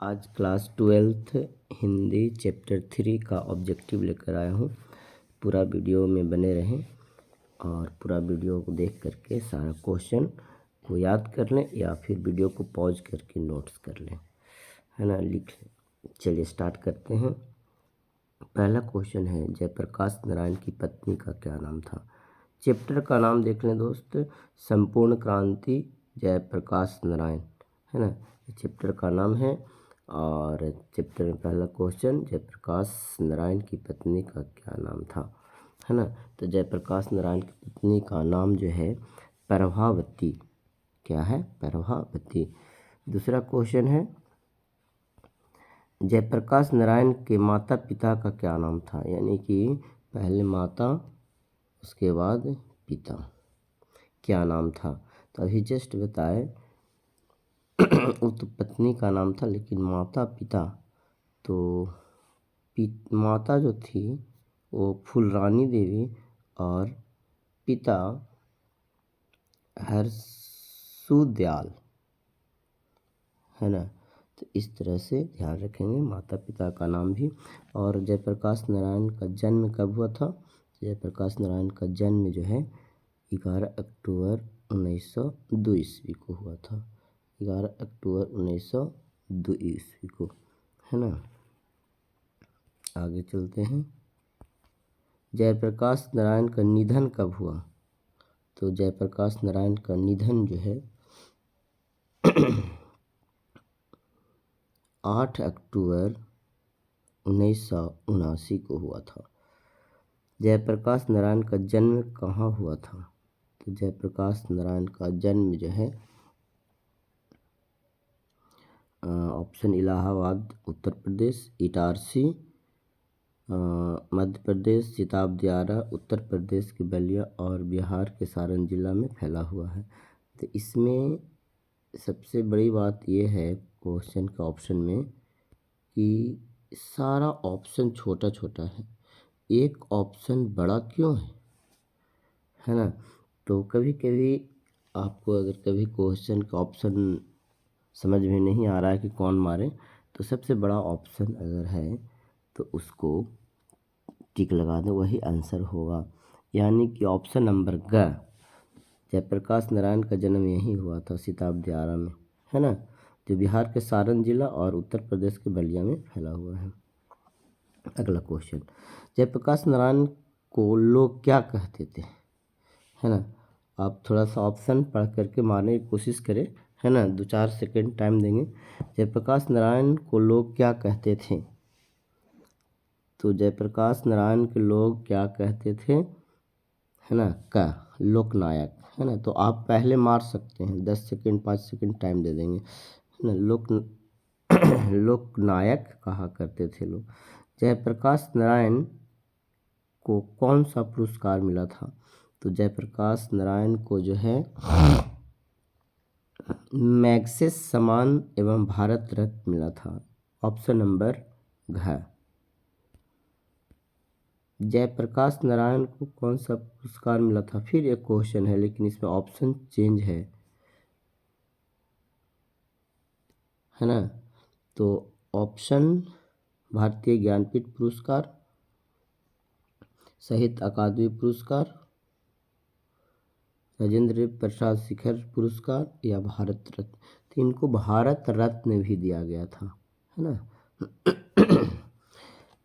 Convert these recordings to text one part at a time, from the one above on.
आज class 12th Hindi chapter 3 का objective लेकर आया हूँ। पूरा वीडियो में बने रहें और पूरा वीडियो को देख करके सारा क्वेश्चन को याद कर लें या फिर वीडियो को पॉज करके नोट्स कर लें, है ना, लिख लें। चलिए स्टार्ट करते हैं। पहला क्वेश्चन है, जयप्रकाश नारायण की पत्नी का क्या नाम था। चैप्टर का नाम देख लें दोस्त, संपूर्ण क्रांति जयप्रकाश नारायण, है ना, चैप्टर का नाम है। और चैप्टर में पहला क्वेश्चन, जयप्रकाश नारायण की पत्नी का क्या नाम था, है ना। तो जयप्रकाश नारायण की पत्नी का नाम जो है प्रभावती, क्या है, प्रभावती। दूसरा क्वेश्चन है, जयप्रकाश नारायण के माता पिता का क्या नाम था, यानी कि पहले माता उसके बाद पिता, क्या नाम था। तो अभी जस्ट बताए वो तो पत्नी का नाम था, लेकिन माता पिता तो माता जो थी वो फूलरानी देवी और पिता हरसुदयाल, है ना। तो इस तरह से ध्यान रखेंगे माता पिता का नाम भी। और जयप्रकाश नारायण का जन्म कब हुआ था। जयप्रकाश नारायण का जन्म जो है 11 अक्टूबर 1902 ईस्वी को हुआ था। 11 अक्टूबर 1902 ईस्वी को, है ना। आगे चलते हैं। जयप्रकाश नारायण का निधन कब हुआ। तो जयप्रकाश नारायण का निधन जो है 8 अक्टूबर 1979 को हुआ था। जयप्रकाश नारायण का जन्म कहाँ हुआ था। तो जयप्रकाश नारायण का जन्म जो है ऑप्शन इलाहाबाद उत्तर प्रदेश, इटारसी मध्य प्रदेश, सिताबदियारा उत्तर प्रदेश के बलिया और बिहार के सारण जिला में फैला हुआ है। तो इसमें सबसे बड़ी बात यह है क्वेश्चन का ऑप्शन में कि सारा ऑप्शन छोटा छोटा है, एक ऑप्शन बड़ा क्यों है ना। तो कभी कभी आपको अगर कभी क्वेश्चन का ऑप्शन समझ में नहीं आ रहा है कि कौन मारे, तो सबसे बड़ा ऑप्शन अगर है तो उसको टिक लगा दें, वही आंसर होगा। यानी कि ऑप्शन नंबर ग, जयप्रकाश नारायण का जन्म यहीं हुआ था, सिताबदियारा में, है ना, जो बिहार के सारण जिला और उत्तर प्रदेश के बलिया में फैला हुआ है। अगला क्वेश्चन, जयप्रकाश नारायण को लोग क्या कहते थे, है ना। आप थोड़ा सा ऑप्शन पढ़ करके मारने की कोशिश करें, है ना, 2-4 सेकेंड टाइम देंगे। जयप्रकाश नारायण को लोग क्या कहते थे। तो जयप्रकाश नारायण के लोग क्या कहते थे, है ना, का लोकनायक, है ना। तो आप पहले मार सकते हैं, 10 सेकेंड 5 सेकेंड टाइम दे देंगे, है ना। लोकनायक कहा करते थे लोग। जयप्रकाश नारायण को कौन सा पुरस्कार मिला था। तो जयप्रकाश नारायण को जो है मैग्सेस सम्मान एवं भारत रत्न मिला था, ऑप्शन नंबर घ। जयप्रकाश नारायण को कौन सा पुरस्कार मिला था, फिर एक क्वेश्चन है लेकिन इसमें ऑप्शन चेंज है ना। तो ऑप्शन भारतीय ज्ञानपीठ पुरस्कार, साहित्य अकादमी पुरस्कार, राजेंद्र प्रसाद शिखर पुरस्कार या भारत रत्न। तो इनको भारत रत्न भी दिया गया था, है ना।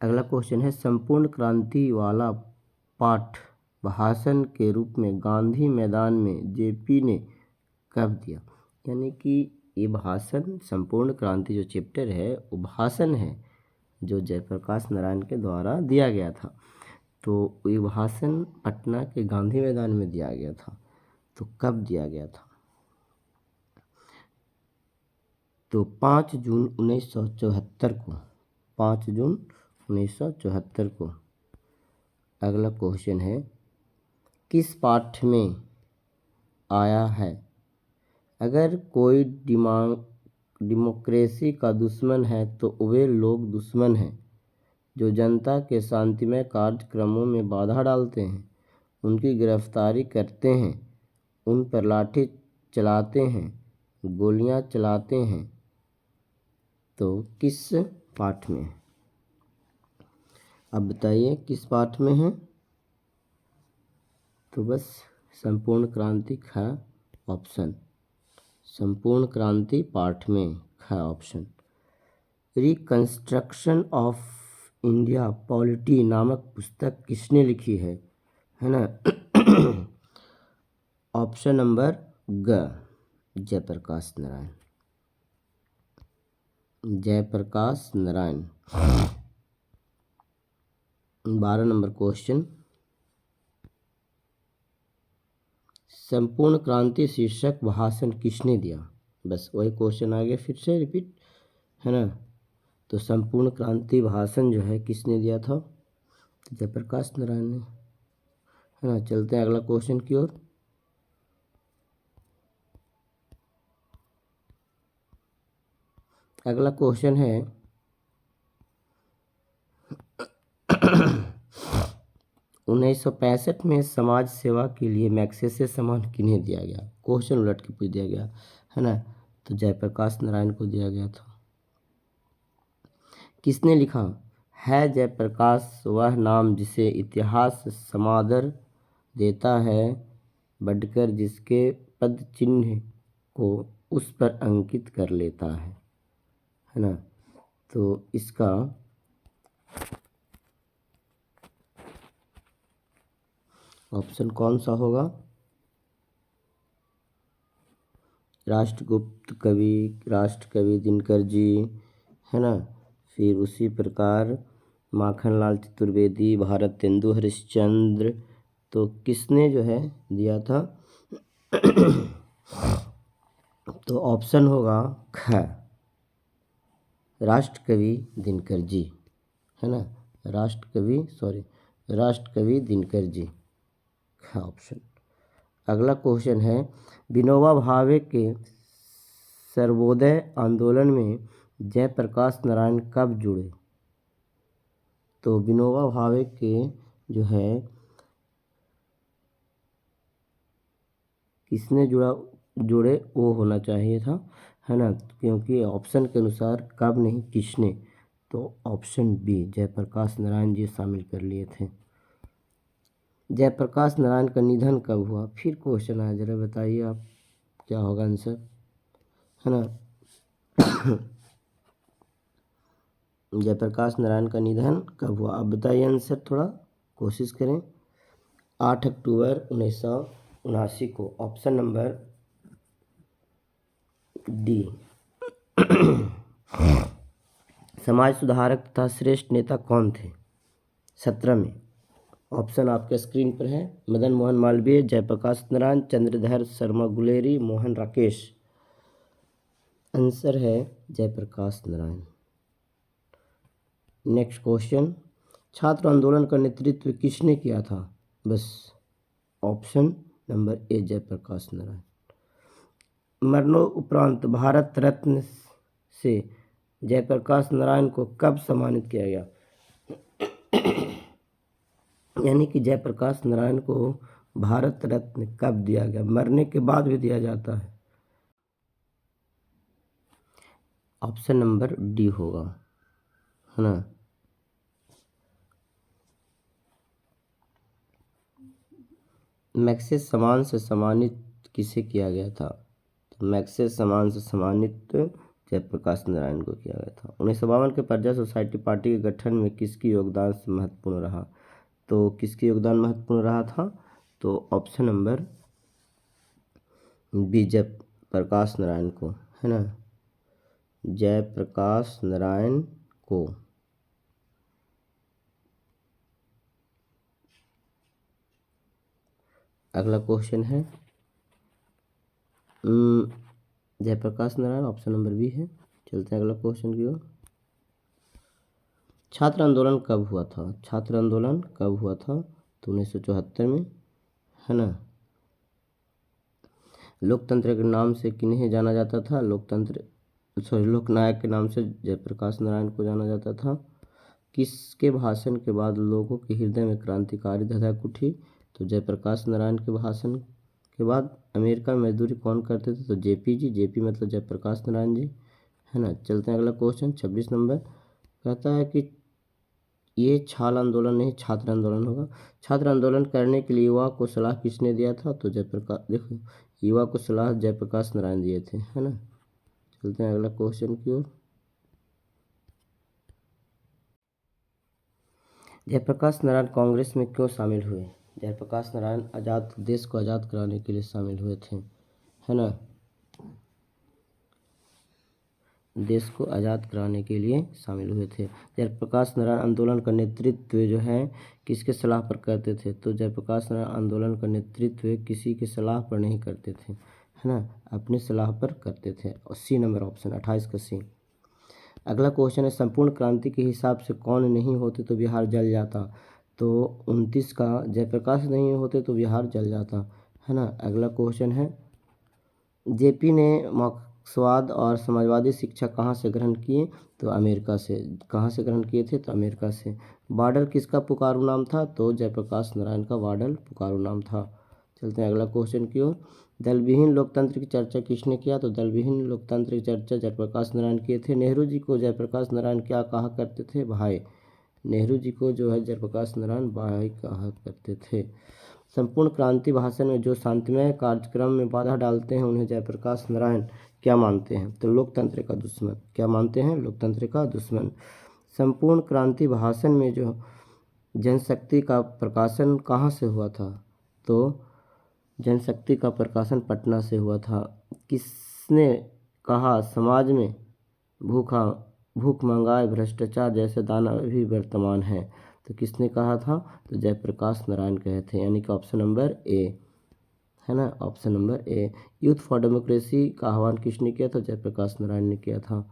अगला क्वेश्चन है, संपूर्ण क्रांति वाला पाठ भाषण के रूप में गांधी मैदान में जेपी ने कब दिया। यानी कि ये भाषण, संपूर्ण क्रांति जो चैप्टर है वो भाषण है जो जयप्रकाश नारायण के द्वारा दिया गया था। तो ये भाषण पटना के गांधी मैदान में दिया गया था। तो कब दिया गया था। तो 5 जून 1974 को, 5 जून 1974 को। अगला क्वेश्चन है, किस पाठ में आया है, अगर कोई डेमोक्रेसी का दुश्मन है तो वे लोग दुश्मन हैं जो जनता के शांतिमय कार्यक्रमों में बाधा डालते हैं, उनकी गिरफ्तारी करते हैं, उन पर लाठी चलाते हैं, गोलियां चलाते हैं। तो किस पाठ में? अब बताइए किस पाठ में है? तो बस संपूर्ण क्रांति ख ऑप्शन, संपूर्ण क्रांति पाठ में ख option. Reconstruction of India polity नामक पुस्तक किसने लिखी है ना? ऑप्शन नंबर ग, जयप्रकाश नारायण, जयप्रकाश नारायण। 12 नंबर क्वेश्चन, संपूर्ण क्रांति शीर्षक भाषण किसने दिया? बस वही क्वेश्चन आ गया फिर से रिपीट, है ना? तो संपूर्ण क्रांति भाषण जो है किसने दिया था? जयप्रकाश नारायण ने, है ना? चलते हैं अगला क्वेश्चन की ओर। अगला क्वेश्चन है 1965 में समाज सेवा के लिए मैग्सेसे सम्मान किन्हें दिया गया? क्वेश्चन उलट के पूछ दिया गया, है ना? तो जयप्रकाश नारायण को दिया गया था। किसने लिखा है जयप्रकाश वह नाम जिसे इतिहास समादर देता है, बढ़कर जिसके पद चिन्ह को उस पर अंकित कर लेता है ना? तो इसका ऑप्शन कौन सा होगा? राष्ट्रगुप्त कवि, राष्ट्रकवि दिनकर जी, है ना? फिर उसी प्रकार माखनलाल चतुर्वेदी, भारतेंदु हरिश्चंद्र। तो किसने जो है दिया था? तो ऑप्शन होगा ख, राष्ट्रकवि दिनकर जी, है ना? राष्ट्रकवि दिनकर जी, ख ऑप्शन। अगला क्वेश्चन है विनोबा भावे के सर्वोदय आंदोलन में जयप्रकाश नारायण कब जुड़े? तो विनोबा भावे के जो है किसने जुड़े वो होना चाहिए था, है ना? क्योंकि ऑप्शन के अनुसार कब नहीं किसने, तो ऑप्शन बी जयप्रकाश नारायण जी शामिल कर लिए थे। जयप्रकाश नारायण का निधन कब हुआ? फिर क्वेश्चन आया, जरा बताइए आप क्या होगा आंसर, है ना? जयप्रकाश नारायण का निधन कब हुआ? अब बताइए आंसर, थोड़ा कोशिश करें। 8 अक्टूबर 1979 को, ऑप्शन नंबर डी। समाज सुधारक तथा श्रेष्ठ नेता कौन थे 17 में? ऑप्शन आपके स्क्रीन पर है। मदन मोहन मालवीय, जयप्रकाश नारायण, चंद्रधर शर्मा गुलेरी, मोहन राकेश। आंसर है जयप्रकाश नारायण। नेक्स्ट क्वेश्चन, छात्र आंदोलन का नेतृत्व किसने किया था? बस option number A Jayaprakash Narayan. मरणोपरांत भारत रत्न से जयप्रकाश नारायण को कब सम्मानित किया गया? यानी कि जयप्रकाश नारायण को भारत रत्न कब दिया गया? मरने के बाद भी दिया जाता है। ऑप्शन नंबर डी होगा, है ना? मैग्सेसे सम्मान से सम्मानित किसे किया गया था? तो मैग्सेसे सम्मान से सम्मानित जयप्रकाश नारायण को किया गया था। 1952 के प्रजा सोसाइटी पार्टी के गठन में किसकी योगदान महत्वपूर्ण रहा? तो किसकी योगदान महत्वपूर्ण रहा था? तो option number B Jayaprakash Narayan को, है ना? जयप्रकाश नारायण को। अगला क्वेश्चन है Jayaprakash Narayan, option number B है। चलते हैं अगला क्वेश्चन की ओर। छात्र आंदोलन कब हुआ था? छात्र आंदोलन कब हुआ था? तो 1974 में, है ना? लोकतंत्र के नाम से किन्हें जाना जाता था? लोकनायक के नाम से जयप्रकाश नारायण को जाना जाता था। किसके भाषण के बाद लोगों के हृदय में क्रांतिकारी धधक उठी? तो जयप्रकाश नारायण के भाषण के बाद। अमेरिका में मजदूरी कौन करते थे? तो जेपी जी, जेपी मतलब जयप्रकाश नारायण जी, है ना। चलते हैं अगला क्वेश्चन 26 नंबर। कहता है कि ये छाल आंदोलन नहीं छात्र आंदोलन होगा। छात्र आंदोलन करने के लिए युवा को सलाह किसने दिया था? तो जयप्रकाश, देखो युवा को सलाह जयप्रकाश नारायण दिए थे, है ना। चलते हैं अगला क्वेश्चन की ओर। जयप्रकाश नारायण कांग्रेस में क्यों शामिल हुए? जयप्रकाश नारायण देश को आज़ाद कराने के लिए शामिल हुए थे, है ना। देश को आज़ाद कराने के लिए शामिल हुए थे। जयप्रकाश नारायण आंदोलन का नेतृत्व जो है किसके सलाह पर करते थे? तो जयप्रकाश नारायण आंदोलन का नेतृत्व किसी की सलाह पर नहीं करते थे, है ना, अपनी सलाह पर करते थे। और सी नंबर ऑप्शन 28 का सी। अगला क्वेश्चन है संपूर्ण क्रांति के हिसाब से कौन नहीं होते तो बिहार जल जाता? तो 29 का जयप्रकाश नहीं होते तो बिहार जल जाता, है ना। अगला क्वेश्चन है जेपी ने मार्क्सवाद और समाजवादी शिक्षा कहाँ से ग्रहण किए? तो अमेरिका से। कहाँ से ग्रहण किए थे? तो अमेरिका से। बाडल किसका पुकारू नाम था? तो जयप्रकाश नारायण का बाडल पुकारू नाम था। चलते हैं अगला क्वेश्चन की ओर। दलविहीन लोकतंत्र की चर्चा किसने किया? तो दलविहीन लोकतंत्र की चर्चा जयप्रकाश नारायण किए थे। नेहरू जी को जयप्रकाश नारायण क्या कहा करते थे? भाई। नेहरू जी को जो है जयप्रकाश नारायण भाई कहा करते थे। संपूर्ण क्रांति भाषण में जो शांतिमय कार्यक्रम में बाधा डालते हैं उन्हें जयप्रकाश नारायण क्या मानते हैं? तो लोकतंत्र का दुश्मन। क्या मानते हैं? लोकतंत्र का दुश्मन। संपूर्ण क्रांति भाषण में जो जनशक्ति का प्रकाशन कहाँ से हुआ था? तो जनशक्ति का प्रकाशन पटना से हुआ था। किसने कहा समाज में भूख महंगाई भ्रष्टाचार जैसे दानव भी वर्तमान है? तो किसने कहा था? तो जयप्रकाश नारायण कहे थे, यानी कि ऑप्शन नंबर ए, है ना, option number A. Youth for democracy का आह्वान किसने किया था? जयप्रकाश नारायण ने किया था,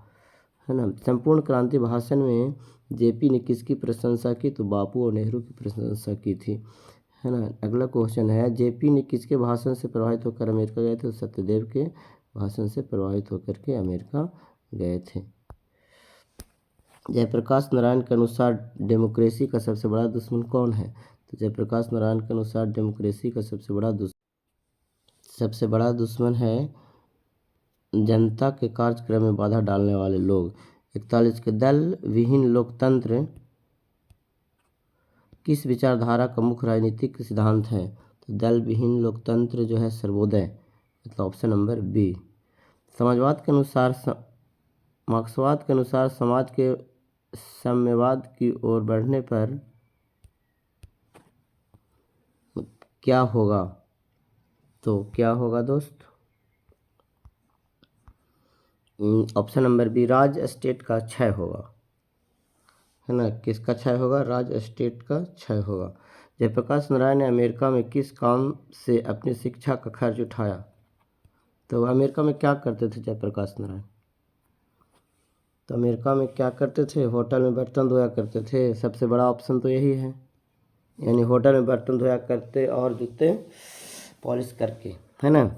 है ना। संपूर्ण क्रांति भाषण में जेपी ने किसकी प्रशंसा की? तो बापू और नेहरू की प्रशंसा की थी, है ना। अगला क्वेश्चन है जेपी ने किसके भाषण से प्रभावित होकर अमेरिका गए थे? तो सत्यदेव के भाषण से प्रभावित होकर के अमेरिका गए थे। जयप्रकाश नारायण के अनुसार डेमोक्रेसी का सबसे बड़ा दुश्मन कौन है? तो जयप्रकाश नारायण के अनुसार डेमोक्रेसी का सबसे बड़ा दुश्मन है जनता के कार्यक्रम में बाधा डालने वाले लोग। 41 के दल विहीन लोकतंत्र किस विचारधारा का मुख्य राजनीतिक सिद्धांत है? तो दल विहीन लोकतंत्र जो है सर्वोदय, मतलब ऑप्शन नंबर बी। मार्क्सवाद के अनुसार समाज के साम्यवाद की ओर बढ़ने पर क्या होगा? तो क्या होगा दोस्त? ऑप्शन नंबर बी, राज स्टेट का क्षय होगा, है ना। किसका क्षय होगा? राज स्टेट का क्षय होगा। जयप्रकाश नारायण ने अमेरिका में किस काम से अपनी शिक्षा का खर्च उठाया? तो अमेरिका में क्या करते थे जयप्रकाश नारायण? तो अमेरिका में क्या करते थे? होटल में बर्तन धोया करते थे। सबसे बड़ा ऑप्शन तो यही है, यानी होटल में बर्तन धोया करते और जूते पॉलिश करके, है ना।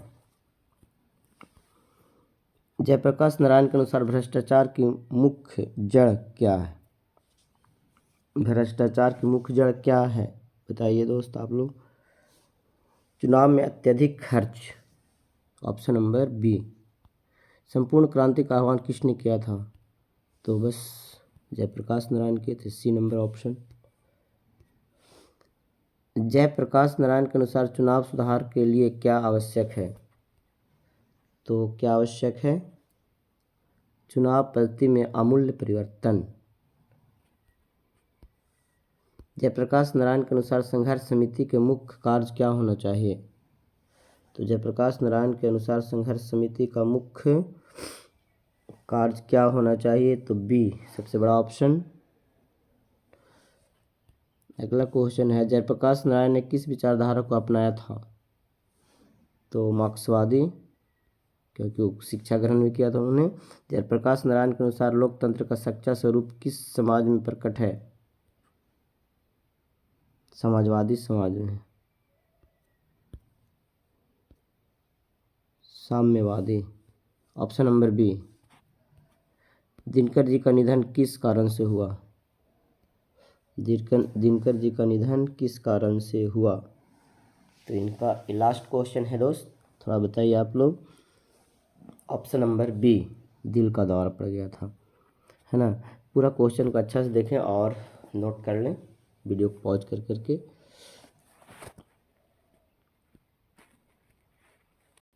जयप्रकाश नारायण के अनुसार भ्रष्टाचार की मुख्य जड़ क्या है? भ्रष्टाचार की मुख्य जड़ क्या है बताइए दोस्त आप लोग। चुनाव में अत्यधिक खर्च, ऑप्शन नंबर बी। संपूर्ण क्रांति का आह्वान किसने किया था? तो बस जयप्रकाश नारायण किए थे, C number option. Jayaprakash Narayan के अनुसार चुनाव सुधार के लिए क्या आवश्यक है? तो क्या आवश्यक है? चुनाव पद्धति में आमूल परिवर्तन। जयप्रकाश नारायण के अनुसार संघर्ष समिति के मुख्य कार्य क्या होना चाहिए? तो जयप्रकाश नारायण के अनुसार संघर्ष समिति का मुख्य कार्य क्या होना चाहिए? तो बी, सबसे बड़ा ऑप्शन। अगला क्वेश्चन है जयप्रकाश नारायण ने किस विचारधारा को अपनाया था? तो मार्क्सवादी, क्योंकि शिक्षा ग्रहण भी किया था उन्होंने। जयप्रकाश नारायण के अनुसार लोकतंत्र का सच्चा स्वरूप किस समाज में प्रकट है? समाजवादी समाज में, साम्यवादी, option number B. Dinkar ji का निधन किस कारण से हुआ? दिनकर जी का निधन किस कारण से हुआ? तो इनका लास्ट क्वेश्चन है दोस्त, थोड़ा बताइए आप लोग। ऑप्शन नंबर बी, दिल का दौरा पड़ गया था, है ना। पूरा क्वेश्चन को अच्छा से देखें और नोट कर लें, वीडियो को पॉज कर करके।